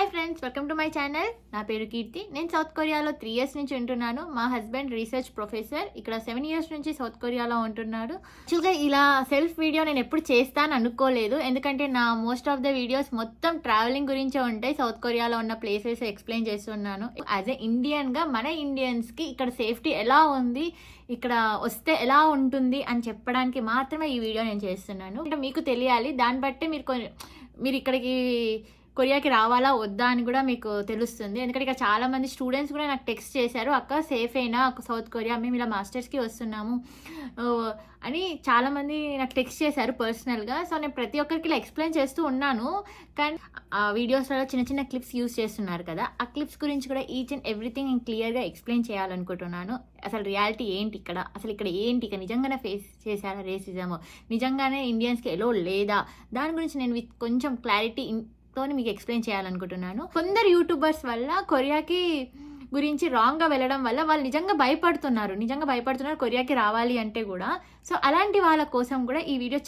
Hi friends, welcome to my channel. నా పేరు కీర్తి. నేను సౌత్ కొరియాలో 3 ఇయర్స్ నుంచి ఉంటున్నాను. మా హస్బెండ్ రీసెర్చ్ ప్రొఫెసర్. ఇక్కడ 7 ఇయర్స్ నుంచి సౌత్ కొరియాలో ఉంటున్నాడు. యాక్చువల్గా ఇలా సెల్ఫ్ వీడియో నేను ఎప్పుడు చేస్తాను అనుకోలేదు. ఎందుకంటే నా మోస్ట్ ఆఫ్ ద వీడియోస్ మొత్తం ట్రావెలింగ్ గురించే ఉంటాయి. సౌత్ కొరియాలో ఉన్న ప్లేసెస్ ఎక్స్ప్లెయిన్ చేస్తున్నాను. యాజ్ ఎ ఇండియన్గా మన ఇండియన్స్కి ఇక్కడ సేఫ్టీ ఎలా ఉంది, ఇక్కడ వస్తే ఎలా ఉంటుంది అని చెప్పడానికి మాత్రమే ఈ వీడియో నేను చేస్తున్నాను. అంటే మీకు తెలియాలి, దాన్ని బట్టి మీరు ఇక్కడికి కొరియాకి రావాలా వద్దా అని కూడా మీకు తెలుస్తుంది. ఎందుకంటే ఇక్కడ చాలామంది స్టూడెంట్స్ కూడా నాకు టెక్స్ట్ చేశారు, అక్క సేఫ్ అయినా సౌత్ కొరియా, మేము ఇలా మాస్టర్స్కి వస్తున్నాము అని చాలామంది నాకు టెక్స్ట్ చేశారు పర్సనల్గా. సో నేను ప్రతి ఒక్కరికి ఇలా ఎక్స్ప్లెయిన్ చేస్తూ ఉన్నాను. కానీ ఆ వీడియోస్లో చిన్న చిన్న క్లిప్స్ యూజ్ చేస్తున్నారు కదా, ఆ క్లిప్స్ గురించి కూడా ఈచ్ అండ్ ఎవ్రీథింగ్ నేను క్లియర్గా ఎక్స్ప్లెయిన్ చేయాలనుకుంటున్నాను. అసలు రియాలిటీ ఏంటి ఇక్కడ, అసలు ఇక్కడ ఏంటి, ఇక నిజంగానే ఫేస్ చేశారా రేసిజం, నిజంగానే ఇండియన్స్కి ఎలో లేదా, దాని గురించి నేను విత్ కొంచెం క్లారిటీ తోని మీకు ఎక్స్ప్లెయిన్ చేయాలనుకుంటున్నాను. కొందరు యూట్యూబర్స్ వల్ల కొరియాకి గురించి రాంగ్గా వెళ్ళడం వల్ల వాళ్ళు నిజంగా భయపడుతున్నారు కొరియాకి రావాలి అంటే కూడా. సో అలాంటి వాళ్ళ కోసం కూడా ఈ వీడియో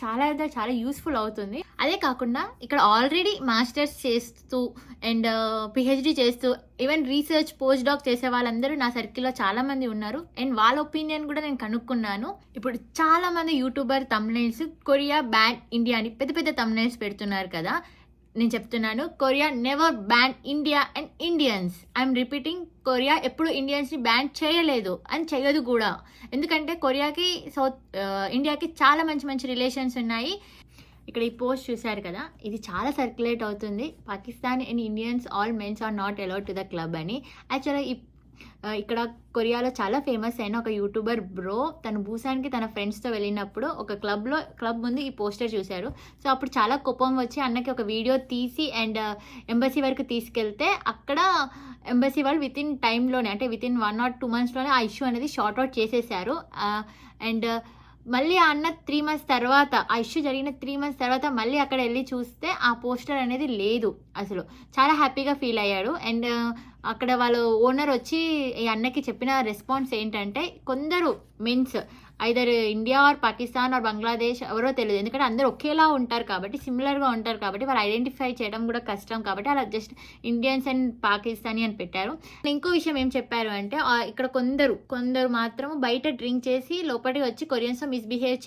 చాలా యూస్ఫుల్ అవుతుంది. అదే కాకుండా ఇక్కడ ఆల్రెడీ మాస్టర్స్ చేస్తూ అండ్ పిహెచ్డి చేస్తూ ఈవెన్ రీసెర్చ్ పోస్ట్ డాక్ చేసే వాళ్ళందరూ నా సర్కిల్లో చాలామంది ఉన్నారు. అండ్ వాళ్ళ ఒపీనియన్ కూడా నేను కనుక్కున్నాను. ఇప్పుడు చాలామంది YouTuber thumbnails Korea ban India అని పెద్ద పెద్ద తమ్నైల్స్ పెడుతున్నారు కదా. నేను చెప్తున్నాను, Korea never ban India and Indians. I'm repeating, Korea ఎప్పుడు ఇండియన్స్ని బ్యాన్ చేయలేదు అని చేయదు కూడా. ఎందుకంటే కొరియాకి ఇండియాకి చాలా మంచి రిలేషన్స్ ఉన్నాయి. ఇక్కడ ఈ పోస్ట్ చూశారు కదా, ఇది చాలా సర్క్యులేట్ అవుతుంది. Pakistan and Indians all mens are not allowed to the club అని. యాక్చువల్గా ఇక్కడ కొరియాలో చాలా ఫేమస్ అయిన ఒక యూట్యూబర్ బ్రో తను బూసాన్కి తన ఫ్రెండ్స్తో వెళ్ళినప్పుడు ఒక క్లబ్ ముందు ఈ పోస్టర్ చూశారు. సో అప్పుడు చాలా కోపం వచ్చి అన్నకి ఒక వీడియో తీసి అండ్ ఎంబసీ వరకు తీసుకెళ్తే అక్కడ ఎంబసీ వాళ్ళు విత్ ఇన్ టైంలోనే, అంటే విత్ ఇన్ 1 or 2 monthsలోనే ఆ ఇష్యూ అనేది షార్ట్ అవుట్ చేసేసారు. అండ్ మళ్ళీ ఆ అన్న 3 months తర్వాత, ఆ ఇష్యూ జరిగిన 3 months తర్వాత మళ్ళీ అక్కడ వెళ్ళి చూస్తే ఆ పోస్టర్ అనేది లేదు. అసలు చాలా హ్యాపీగా ఫీల్ అయ్యాడు. అండ్ అక్కడ వాళ్ళ ఓనర్ వచ్చి ఈ అన్నకి చెప్పిన రెస్పాన్స్ ఏంటంటే, కొందరు mens either India or Pakistan or Bangladesh ఎవరో తెలియదు, ఎందుకంటే అందరూ ఒకేలా ఉంటారు కాబట్టి, సిమిలర్గా ఉంటారు కాబట్టి వాళ్ళు ఐడెంటిఫై చేయడం కూడా కష్టం కాబట్టి అలా జస్ట్ ఇండియన్స్ అండ్ పాకిస్తానీ అని పెట్టారు. ఇంకో విషయం ఏం చెప్పారు అంటే, ఇక్కడ కొందరు మాత్రం బయట డ్రింక్ చేసి లోపలికి వచ్చి కొరియన్స్తో మిస్బిహేవ్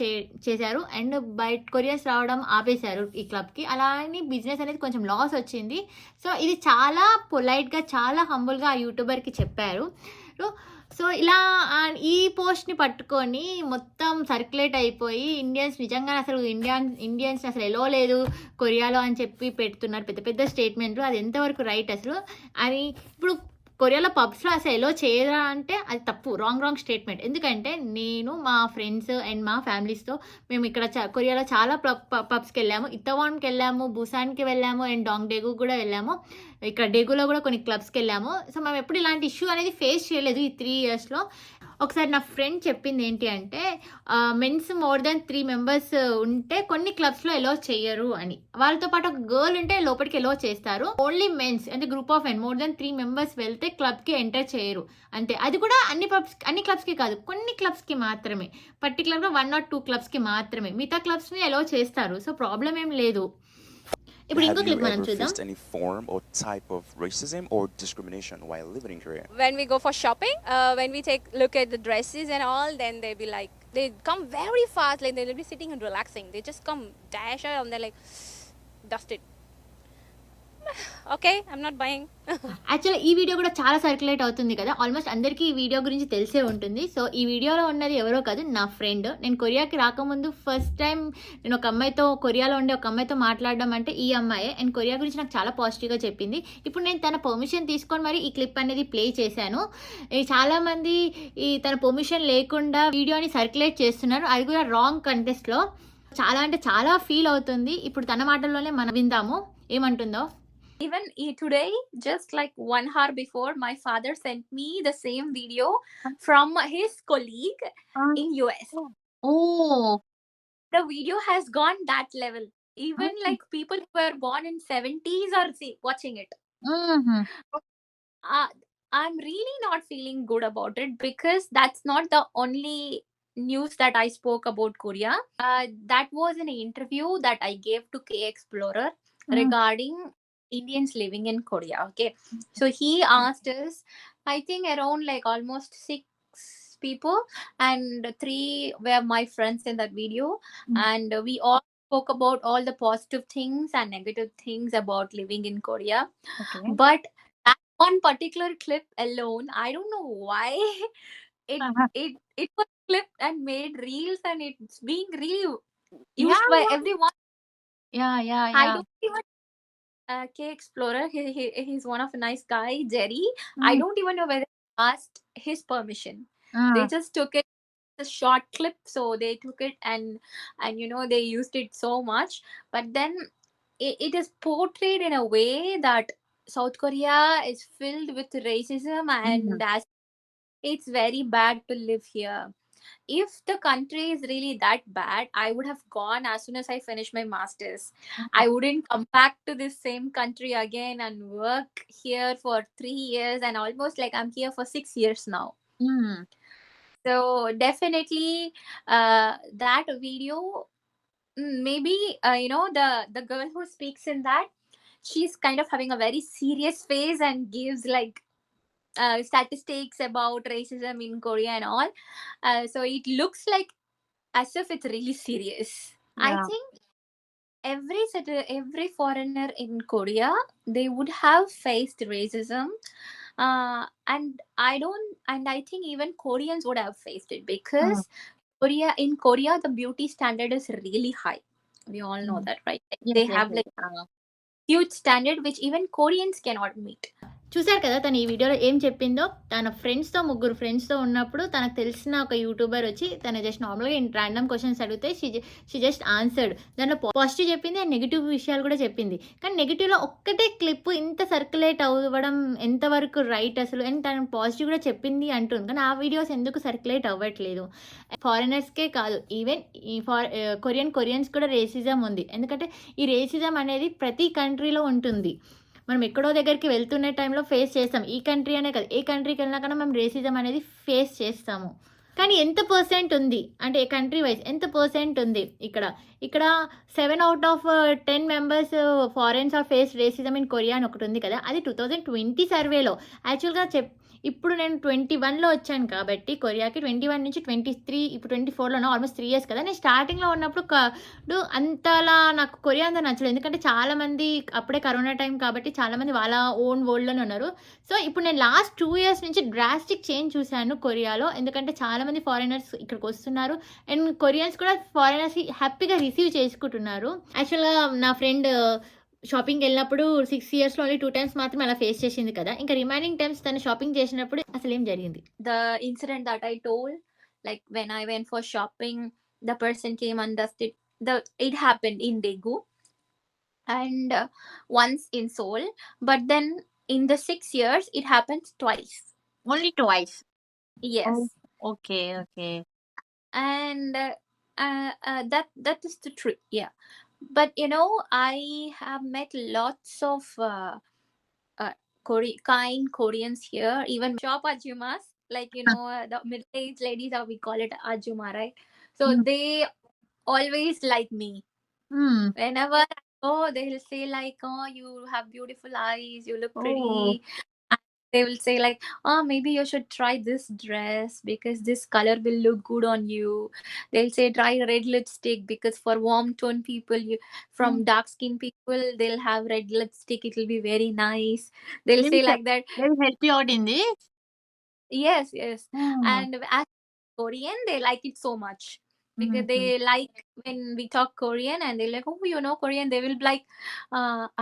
చేశారు అండ్ బయట కొరియన్స్ రావడం ఆపేశారు ఈ క్లబ్కి. అలా అని బిజినెస్ అనేది కొంచెం లాస్ వచ్చింది. సో ఇది చాలా పొలైట్గా, చాలా హంబుల్గా ఆ యూట్యూబర్కి చెప్పారు. సో ఇలా ఈ పోస్ట్ని పట్టుకొని మొత్తం సర్క్యులేట్ అయిపోయి ఇండియన్స్ నిజంగా అసలు ఇండియన్స్ అసలు ఎలో లేదు కొరియాలో అని చెప్పి పెడుతున్నారు పెద్ద పెద్ద స్టేట్మెంట్లు. అది ఎంతవరకు రైట్ అసలు అని. ఇప్పుడు కొరియాలో పబ్స్లో అసలు ఎలో చేయరా అంటే అది తప్పు, రాంగ్ స్టేట్మెంట్. ఎందుకంటే నేను మా ఫ్రెండ్స్ అండ్ మా ఫ్యామిలీస్తో మేము ఇక్కడ కొరియాలో చాలా పబ్స్కి వెళ్ళాము. ఇత్తవాన్కి వెళ్ళాము, బూసాన్కి వెళ్ళాము అండ్ డాంగ్డేగు కూడా వెళ్ళాము. ఇక్కడ డేగులో కూడా కొన్ని క్లబ్స్కి వెళ్ళాము. సో మేము ఎప్పుడు ఇలాంటి ఇష్యూ అనేది ఫేస్ చేయలేదు ఈ 3 yearsలో. ఒకసారి నా ఫ్రెండ్ చెప్పింది ఏంటి అంటే, మెన్స్ మోర్ దెన్ 3 members ఉంటే కొన్ని క్లబ్స్లో ఎలో చేయరు అని. వాళ్ళతో పాటు ఒక గర్ల్ ఉంటే లోపలికి ఎలో చేస్తారు. ఓన్లీ మెన్స్ అంటే group of men more than 3 members వెళ్తే క్లబ్కి ఎంటర్ చేయరు అంతే. అది కూడా అన్ని క్లబ్స్కి కాదు, కొన్ని క్లబ్స్కి మాత్రమే, పర్టికులర్గా 1 or 2 క్లబ్స్కి మాత్రమే. మిగతా క్లబ్స్ని ఎలో చేస్తారు. సో ప్రాబ్లం ఏం లేదు. ఇప్పుడు ఇంకో క్లిప్ మనం చూద్దాం. Any form or type of racism or discrimination while living in Korea? When we go for shopping, when we look at the dresses and all, then they be like, they come very fast, like they'll be sitting and relaxing. They just come dash out and they're like, dust it. Okay, I'm not buying. Actually ఈ video కూడా చాలా circulate అవుతుంది కదా, almost అందరికీ ఈ video గురించి తెలిసే ఉంటుంది. సో ఈ వీడియోలో ఉన్నది ఎవరో కాదు, నా ఫ్రెండ్. నేను కొరియాకి రాకముందు ఫస్ట్ టైం నేను కొరియాలో ఉండే ఒక అమ్మాయితో మాట్లాడడం అంటే ఈ అమ్మాయే. అండ్ కొరియా గురించి నాకు చాలా పాజిటివ్గా చెప్పింది. ఇప్పుడు నేను తన పర్మిషన్ తీసుకొని మరి ఈ క్లిప్ అనేది ప్లే చేశాను. చాలామంది తన పర్మిషన్ లేకుండా వీడియోని సర్క్యులేట్ చేస్తున్నారు, అది కూడా రాంగ్ కంటెస్ట్లో. చాలా ఫీల్ అవుతుంది. ఇప్పుడు తన మాటల్లోనే మనం విందాము ఏమంటుందో. Even today, just like 1 hour before, my father sent me the same video from his colleague in US. Oh, The video has gone that level. Even like people who were born in 70s are watching it. I'm really not feeling good about it because that's not the only news that I spoke about Korea. That was an interview that I gave to K Explorer regarding Indians living in Korea. Okay, so he asked us, I think around like almost 6 people, and 3 were my friends in that video, and we all spoke about all the positive things and negative things about living in Korea. Okay. But that one particular clip alone, I don't know why it it was clipped and made reels, and it's being really Yeah, used by everyone. I yeah. don't even K Explorer. He's one of a nice guy, Jerry. I don't even know whether they asked his permission. They just took it, a short clip, so they took it, and they used it so much. But then it is portrayed in a way that South Korea is filled with racism, and as it's very bad to live here. If the country is really that bad, I would have gone as soon as I finished my masters. I wouldn't come back to this same country again and work here for 3 years, and almost like I'm here for 6 years now. So definitely, that video, maybe the girl who speaks in that, she's kind of having a very serious face and gives like statistics about racism in Korea and all. So it looks like as if it's really serious. I Yeah. think every foreigner in Korea, they would have faced racism, and I think even Koreans would have faced it, because Korea the beauty standard is really high. We all know that, right? Yes, They yes, have yes. like huge standard which even Koreans cannot meet. చూసారు కదా తను ఈ వీడియోలో ఏం చెప్పిందో. తన ఫ్రెండ్స్తో, ముగ్గురు ఫ్రెండ్స్తో ఉన్నప్పుడు తనకు తెలిసిన ఒక యూట్యూబర్ వచ్చి తను జస్ట్ నార్మల్గా ర్యాండమ్ క్వశ్చన్స్ అడిగితే షీ జస్ట్ ఆన్సర్డ్. దాంట్లో పాజిటివ్ చెప్పింది అండ్ నెగిటివ్ విషయాలు కూడా చెప్పింది. కానీ నెగిటివ్లో ఒక్కటే క్లిప్ ఇంత సర్క్యులేట్ అవ్వడం ఎంతవరకు రైట్ అసలు, అండ్ తను పాజిటివ్ కూడా చెప్పింది అంటుంది. కానీ ఆ వీడియోస్ ఎందుకు సర్క్యులేట్ అవ్వట్లేదు? ఫారినర్స్కే కాదు, ఈవెన్ ఈ కొరియన్స్ కూడా రేసిజం ఉంది. ఎందుకంటే ఈ రేసిజం అనేది ప్రతి కంట్రీలో ఉంటుంది. మనం ఎక్కడో దగ్గరికి వెళ్తున్న టైంలో ఫేస్ చేస్తాం. ఈ కంట్రీ అనే కాదు, ఏ కంట్రీకి వెళ్ళినా కన్నా మనం రేసిజం అనేది ఫేస్ చేస్తాము. కానీ ఎంత పర్సెంట్ ఉంది అంటే కంట్రీ వైజ్ ఎంత పర్సెంట్ ఉంది? ఇక్కడ 7/10 members foreigners are face racism in Korea అని ఒకటి ఉంది కదా, అది 2020 సర్వేలో. యాక్చువల్గా ఇప్పుడు నేను 21లో వచ్చాను కాబట్టి కొరియాకి, 21 నుంచి 23, ఇప్పుడు 24లోనో, ఆల్మోస్ట్ 3 years కదా. నేను స్టార్టింగ్లో ఉన్నప్పుడు అంతలా నాకు కొరియా అంతా నచ్చలేదు, ఎందుకంటే చాలామంది అప్పుడే కరోనా టైం కాబట్టి చాలామంది వాళ్ళ ఓన్ వరల్డ్లోనే ఉన్నారు. సో ఇప్పుడు నేను లాస్ట్ 2 years నుంచి డ్రాస్టిక్ చేంజ్ చూశాను కొరియాలో, ఎందుకంటే చాలామంది ఫారినర్స్ ఇక్కడికి వస్తున్నారు అండ్ కొరియన్స్ కూడా ఫారినర్స్కి హ్యాపీగా రిసీవ్ చేసుకుంటున్నారు. యాక్చువల్గా నా ఫ్రెండ్ షాపింగ్కి వెళ్ళినప్పుడు 6 yearsలో ఓన్లీ 2 times మాత్రమే అలా ఫేస్ చేసింది కదా. ఇంకా రిమైనింగ్ టైమ్స్ తను షాపింగ్ చేసినప్పుడు అసలు ఏం జరిగింది? The incident that I told, like when I went for shopping, the person came and dusted. It happened in Daegu, and once in Seoul, but then in the 6 years it happens twice. Only twice? Yes. Okay. And that is the truth. Yeah, but I have met lots of kind Koreans here, even shop ajumas, like the middle-aged ladies, how we call it ajuma, right? So they always like me. Whenever I go, they'll say like, oh, you have beautiful eyes, you look pretty. And they will say like, oh, maybe you should try this dress because this color will look good on you. They'll say try red lipstick because for warm tone people, from dark skin people, they'll have red lipstick, it will be very nice. They'll say like that. They will help you out in this? Yes. And as Korean, they like it so much because they like when we talk Korean, and they're like, oh, Korean. They will be like,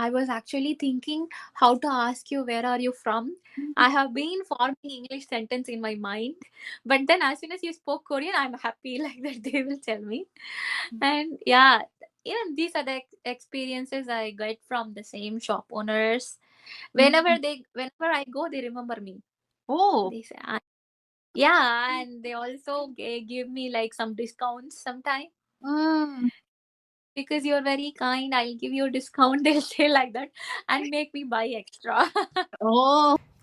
I was actually thinking how to ask you, where are you from? I have been forming English sentence in my mind, but then as soon as you spoke Korean, I'm happy, like that they will tell me. And yeah, even these are the experiences I get from the same shop owners. Whenever I go, they remember me. They say, yeah, and they also give me like some discounts sometime. Because you're very kind, I'll give you a discount. They'll say like that and make me buy extra.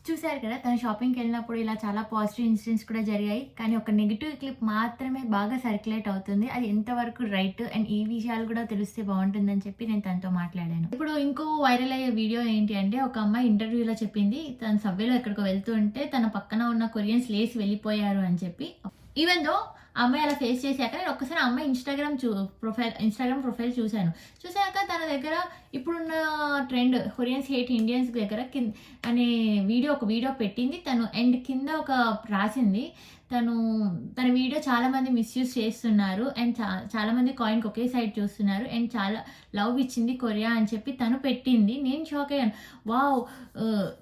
చూసారు కదా, తను షాపింగ్కి వెళ్ళినప్పుడు ఇలా చాలా positive incidents కూడా జరిగాయి. కానీ ఒక నెగిటివ్ క్లిప్ మాత్రమే బాగా సర్క్యులేట్ అవుతుంది. అది ఎంతవరకు రైట్ అండ్ ఈ విషయాలు కూడా తెలిస్తే బాగుంటుందని చెప్పి నేను తనతో మాట్లాడాను. ఇప్పుడు ఇంకో వైరల్ అయ్యే వీడియో ఏంటి అంటే, ఒక అమ్మాయి ఇంటర్వ్యూలో చెప్పింది తన సబ్వేలో ఎక్కడికో వెళ్తుంటే తన పక్కన ఉన్న కొరియన్స్ లేసి వెళ్ళిపోయారు అని చెప్పి. ఈవెన్ దో ఆ అమ్మాయి అలా ఫేస్ చేశాక నేను ఒక్కసారి అమ్మాయి ఇన్స్టాగ్రామ్ ప్రొఫైల్ చూసాక తన దగ్గర ఇప్పుడున్న ట్రెండ్ కొరియన్స్ హేట్ ఇండియన్స్ దగ్గర అనే ఒక వీడియో పెట్టింది తను. అండ్ కింద ఒక రాసింది, తన వీడియో చాలామంది మిస్యూజ్ చేస్తున్నారు అండ్ చాలామంది కాయిన్కి ఒకే సైడ్ చూస్తున్నారు అండ్ చాలా లవ్ ఇచ్చింది కొరియా అని చెప్పి తను పెట్టింది. నేను షాక్ అయ్యాను, వావ్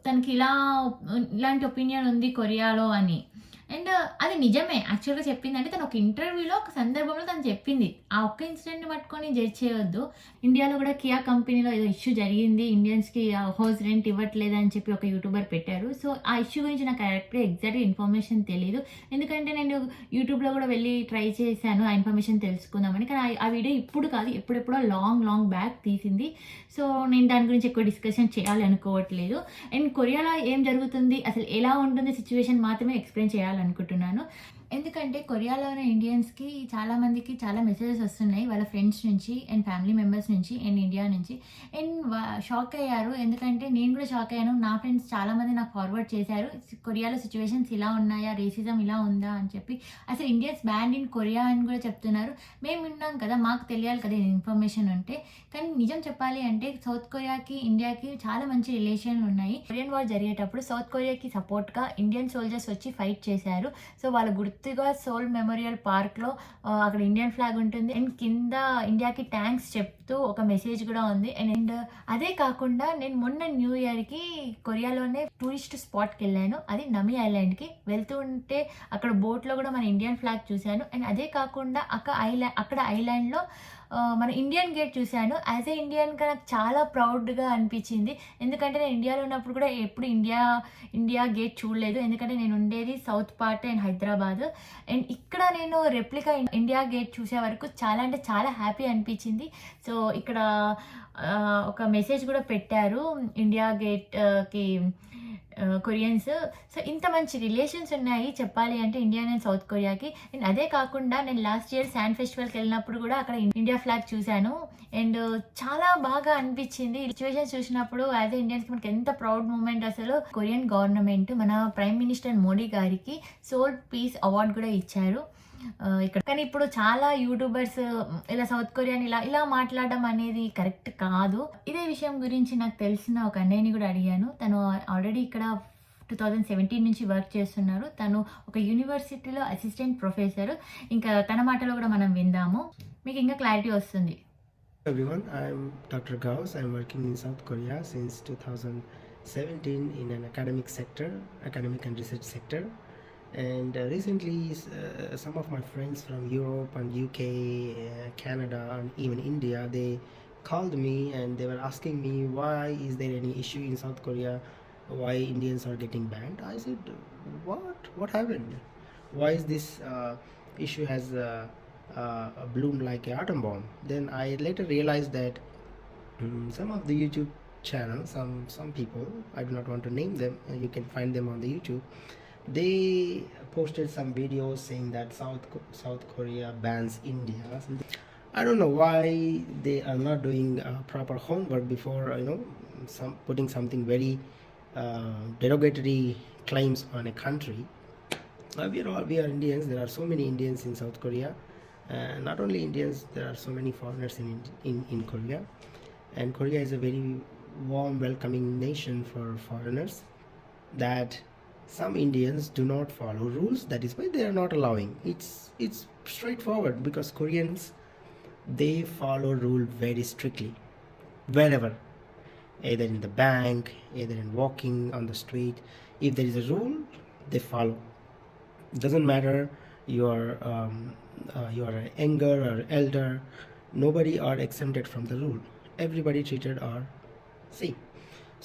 తనకి ఇలాంటి ఒపీనియన్ ఉంది కొరియాలో అని. అండ్ అది నిజమే యాక్చువల్గా చెప్పింది. అంటే తను ఒక ఇంటర్వ్యూలో ఒక సందర్భంలో తను చెప్పింది. ఆ ఒక్క ఇన్సిడెంట్ని పట్టుకొని జడ్జ్ చేయొద్దు. ఇండియాలో కూడా కియా కంపెనీలో ఏదో ఇష్యూ జరిగింది, ఇండియన్స్కి హౌస్ రెంట్ ఇవ్వట్లేదు అని చెప్పి ఒక యూట్యూబర్ పెట్టారు. సో ఆ ఇష్యూ గురించి నాకు కరెక్ట్గా ఎగ్జాక్ట్గా ఇన్ఫర్మేషన్ తెలియదు, ఎందుకంటే నేను యూట్యూబ్లో కూడా వెళ్ళి ట్రై చేశాను ఆ ఇన్ఫర్మేషన్ తెలుసుకుందామని. కానీ ఆ వీడియో ఇప్పుడు కాదు, ఎప్పుడెప్పుడో లాంగ్ బ్యాక్ తీసింది. సో నేను దాని గురించి ఎక్కువ డిస్కషన్ చేయాలి అనుకోవట్లేదు. అండ్ కొరియాలో ఏం జరుగుతుంది, అసలు ఎలా ఉంటుంది సిచ్యువేషన్ మాత్రమే ఎక్స్ప్లెయిన్ చేయాలనుకుంటున్నాను. ఎందుకంటే కొరియాలో ఉన్న ఇండియన్స్కి చాలామందికి చాలా మెసేజెస్ వస్తున్నాయి వాళ్ళ ఫ్రెండ్స్ నుంచి అండ్ ఫ్యామిలీ మెంబర్స్ నుంచి అండ్ ఇండియా నుంచి. అండ్ షాక్ అయ్యారు, ఎందుకంటే నేను కూడా షాక్ అయ్యాను. నా ఫ్రెండ్స్ చాలామంది నాకు ఫార్వర్డ్ చేశారు, కొరియాలో సిచ్యువేషన్స్ ఇలా ఉన్నాయా, రేసిజం ఇలా ఉందా అని చెప్పి. అసలు ఇండియన్స్ బ్యాండ్ ఇన్ కొరియా అని కూడా చెప్తున్నారు. మేము విన్నాం కదా, మాకు తెలియాలి కదా ఇన్ఫర్మేషన్ ఉంటే. కానీ నిజం చెప్పాలి అంటే సౌత్ కొరియాకి ఇండియాకి చాలా మంచి రిలేషన్లు ఉన్నాయి. కొరియన్ వార్ జరిగేటప్పుడు సౌత్ కొరియాకి సపోర్ట్గా ఇండియన్ సోల్జర్స్ వచ్చి ఫైట్ చేశారు. సో వాళ్ళ గుర్తుగా సోల్ మెమోరియల్ పార్క్లో అక్కడ ఇండియన్ ఫ్లాగ్ ఉంటుంది అండ్ కింద ఇండియాకి థ్యాంక్స్ చెప్తూ ఒక మెసేజ్ కూడా ఉంది. అండ్ అదే కాకుండా నేను మొన్న న్యూ ఇయర్కి కొరియాలోనే టూరిస్ట్ స్పాట్కి వెళ్ళాను, అది నమి ఐలాండ్కి. వెళ్తూ ఉంటే అక్కడ బోట్లో కూడా మన ఇండియన్ ఫ్లాగ్ చూశాను. అండ్ అదే కాకుండా అక్కడ ఐలాండ్లో మన ఇండియన్ గేట్ చూశాను. యాజ్ ఏ ఇండియన్గా నాకు చాలా ప్రౌడ్గా అనిపించింది, ఎందుకంటే నేను ఇండియాలో ఉన్నప్పుడు కూడా ఎప్పుడు ఇండియా గేట్ చూడలేదు, ఎందుకంటే నేను ఉండేది south part and Hyderabad. And ఇక్కడ నేను రెప్లికా ఇండియా గేట్ చూసే వరకు చాలా అంటే చాలా హ్యాపీ అనిపించింది. సో ఇక్కడ ఒక మెసేజ్ కూడా పెట్టారు ఇండియా గేట్కి కొరియన్స్. సో ఇంత మంచి రిలేషన్స్ ఉన్నాయి చెప్పాలి అంటే ఇండియా అండ్ సౌత్ కొరియాకి. అండ్ అదే కాకుండా నేను లాస్ట్ ఇయర్ శాన్ ఫెస్టివల్కి వెళ్ళినప్పుడు కూడా అక్కడ ఇండియా ఫ్లాగ్ చూశాను అండ్ చాలా బాగా అనిపించింది. సిచ్యువేషన్స్ చూసినప్పుడు యాజ్ ఏ ఇండియన్స్కి మనకి ఎంత ప్రౌడ్ మూమెంట్. అసలు కొరియన్ గవర్నమెంట్ మన ప్రైమ్ మినిస్టర్ మోడీ గారికి సోల్ పీస్ అవార్డు కూడా ఇచ్చారు ఇక్కడ. కానీ ఇప్పుడు చాలా యూట్యూబర్స్ ఇలా సౌత్ కొరియాని ఇలా మాట్లాడడం అనేది కరెక్ట్ కాదు. ఇదే విషయం గురించి నాకు తెలిసిన ఒక అన్నయ్యని కూడా అడిగాను. తను ఆల్రెడీ ఇక్కడ 2017 నుంచి వర్క్ చేస్తున్నారు. తను ఒక యూనివర్సిటీలో అసిస్టెంట్ ప్రొఫెసర్. ఇంకా తన మాటలో కూడా మనం విందాము, మీకు ఇంకా క్లారిటీ వస్తుంది. Everyone, I'm Dr. Gauss. I'm working in South Korea since 2017 in an academic and research sector. And recently, some of my friends from Europe and UK, Canada, and even India, they called me and they were asking me, why is there any issue in South Korea? Why Indians are getting banned? I said, what happened? Why is this issue has bloomed like an atom bomb? Then I later realized that some of the YouTube channels, some people, I do not want to name them, you can find them on the YouTube, they posted some videos saying that South Korea bans India. I don't know why they are not doing proper homework before putting something very derogatory claims on a country. We are Indians. There are so many Indians in South Korea. Not only Indians, there are so many foreigners in Korea. And Korea is a very warm, welcoming nation for foreigners. That some Indians do not follow rules. That is why they are not allowing. It's straightforward, because Koreans, they follow rule very strictly wherever, either in the bank, either in walking on the street. If there is a rule, they follow. It doesn't matter you are younger or elder. Nobody are exempted from the rule. Everybody treated are same.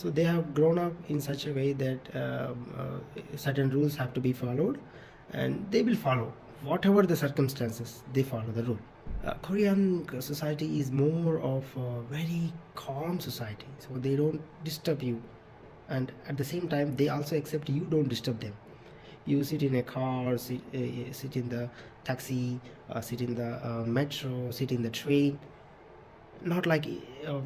So they have grown up in such a way that certain rules have to be followed, and they will follow whatever the circumstances. They follow the rule. Korean society is more of a very calm society, so they don't disturb you and at the same time they also accept you don't disturb them. You sit in a car, sit in the taxi, sit in the metro, sit in the train. Not like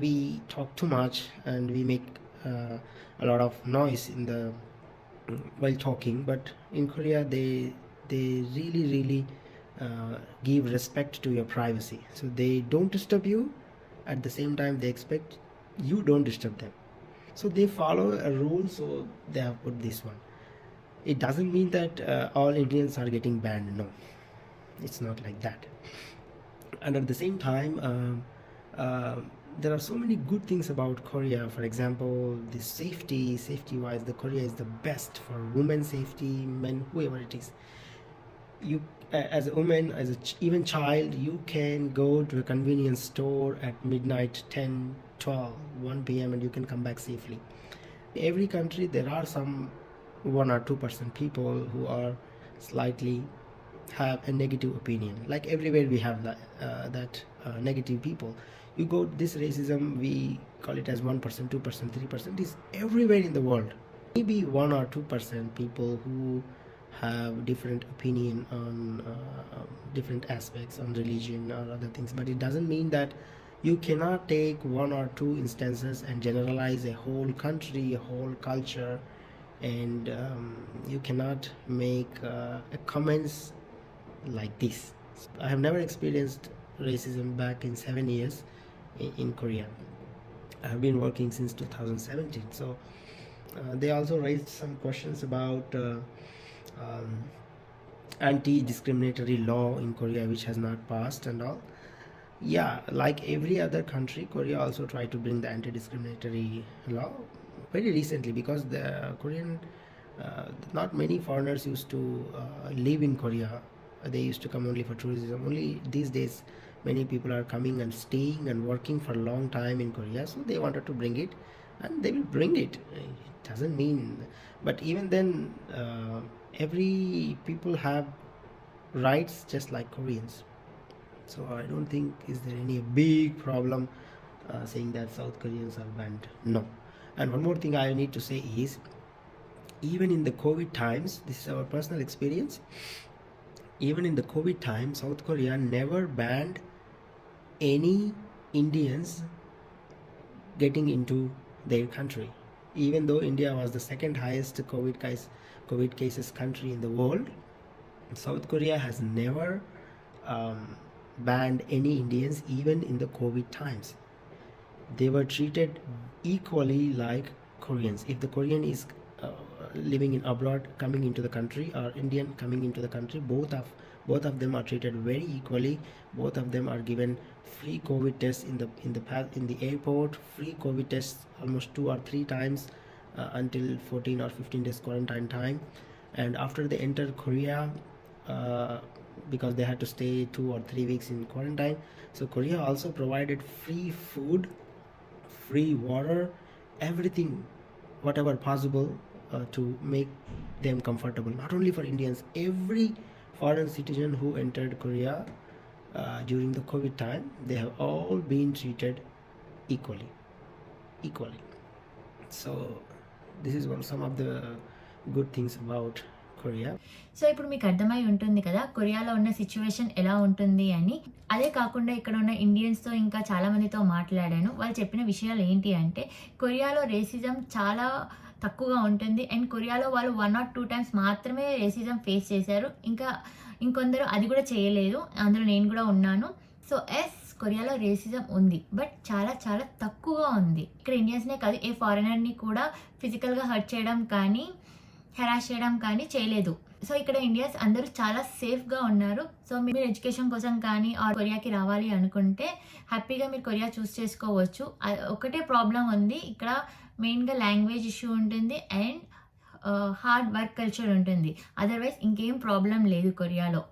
we talk too much and we make a lot of noise in the while talking. But in Korea, they really give respect to your privacy. So they don't disturb you. At the same time, they expect you don't disturb them. So they follow a rule. So they have put this one. It doesn't mean that all Indians are getting banned. No, it's not like that. And at the same time, there are so many good things about Korea. For example, the safety wise, the Korea is the best for women's safety, men, whoever it is. You as a woman, as a even child, you can go to a convenience store at midnight, 10, 12, 1 p.m. and you can come back safely. Every country there are some 1 or 2% people who are slightly have a negative opinion. Like everywhere we have that negative people. You go this racism, we call it as 1%, 2%, 3%, is everywhere in the world. Maybe 1 or 2% people who have different opinion on different aspects on religion or other things, but it doesn't mean that you cannot take 1 or 2 instances and generalize a whole country, a whole culture, and you cannot make comments like this. I have never experienced racism back in 7 years in Korea. I have been working since 2017. So they also raised some questions about anti-discriminatory law in Korea, which has not passed and all. Yeah, like every other country, Korea also tried to bring the anti-discriminatory law very recently, because the Korean, not many foreigners used to live in Korea. They used to come only for tourism. Only these days, many people are coming and staying and working for a long time in Korea. So they wanted to bring it, and they will bring it. It doesn't mean, but even then, every people have rights just like Koreans. So I don't think is there any big problem saying that South Koreans are banned. No. And one more thing I need to say is, even in the COVID times, this is our personal experience, even in the COVID time, South Korea never banned any Indians getting into their country. Even though India was the second highest COVID cases country in the world, South Korea has never banned any Indians even in the COVID times. They were treated equally like Koreans. If the Korean is living in abroad coming into the country, or Indian coming into the country, both of them are treated very equally. Both of them are given free COVID tests in the airport, free COVID tests almost 2 or 3 times until 14 or 15 days quarantine time. And after they enter Korea, because they had to stay 2 or 3 weeks in quarantine, so Korea also provided free food, free water, everything, whatever possible to make them comfortable. Not only for Indians, every foreign citizen who entered Korea during the COVID time, they have all been treated equally. So this is some of the good things about Korea. So ఇప్పుడు మీకు అర్థమై ఉంటుంది కదా కొరియాలో ఉన్న situation ఎలా ఉంటుంది అని. అదే కాకుండా ఇక్కడ ఉన్న ఇండియన్స్తో ఇంకా చాలామందితో మాట్లాడాను. వాళ్ళు చెప్పిన విషయాలు ఏంటి అంటే, కొరియాలో రేసిజం చాలా తక్కువగా ఉంటుంది, అండ్ కొరియాలో వాళ్ళు 1 or 2 times మాత్రమే రేసిజం ఫేస్ చేశారు. ఇంకొందరు అది కూడా చేయలేదు, అందులో నేను కూడా ఉన్నాను. సో కొరియాలో రేసిజం ఉంది, బట్ చాలా చాలా తక్కువగా ఉంది. ఇక్కడ ఇండియన్స్నే కాదు, ఏ ఫారినర్ని కూడా ఫిజికల్గా హర్ట్ చేయడం కానీ హెరాస్ చేయడం కానీ చేయలేదు. సో ఇక్కడ ఇండియన్స్ అందరూ చాలా సేఫ్గా ఉన్నారు. సో మీరు ఎడ్యుకేషన్ కోసం కానీ ఆర్ కొరియాకి రావాలి అనుకుంటే హ్యాపీగా మీరు కొరియా చూస్ చేసుకోవచ్చు. ఒకటే ప్రాబ్లం ఉంది ఇక్కడ, మెయిన్గా లాంగ్వేజ్ ఇష్యూ ఉంటుంది అండ్ హార్డ్ వర్క్ కల్చర్ ఉంటుంది. అదర్వైజ్ ఇంకేం ప్రాబ్లం లేదు కొరియాలో.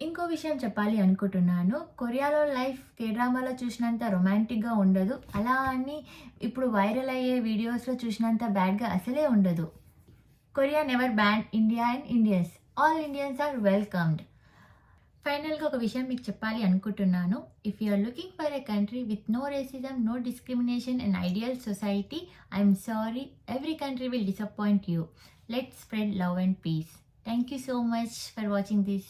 ఇంకో విషయం చెప్పాలి అనుకుంటున్నాను, కొరియాలో లైఫ్ కే-డ్రామాలో చూసినంత రొమాంటిక్గా ఉండదు. అలా అని ఇప్పుడు వైరల్ అయ్యే వీడియోస్లో చూసినంత బ్యాడ్గా అసలే ఉండదు. Korea never banned India and Indians. All Indians are welcomed. ఫైనల్గా ఒక విషయం మీకు చెప్పాలి అనుకుంటున్నాను. If you are looking for a country with no racism, no discrimination and ideal society, I'm sorry, every country will disappoint you. Let's spread love and peace. Thank you so much for watching this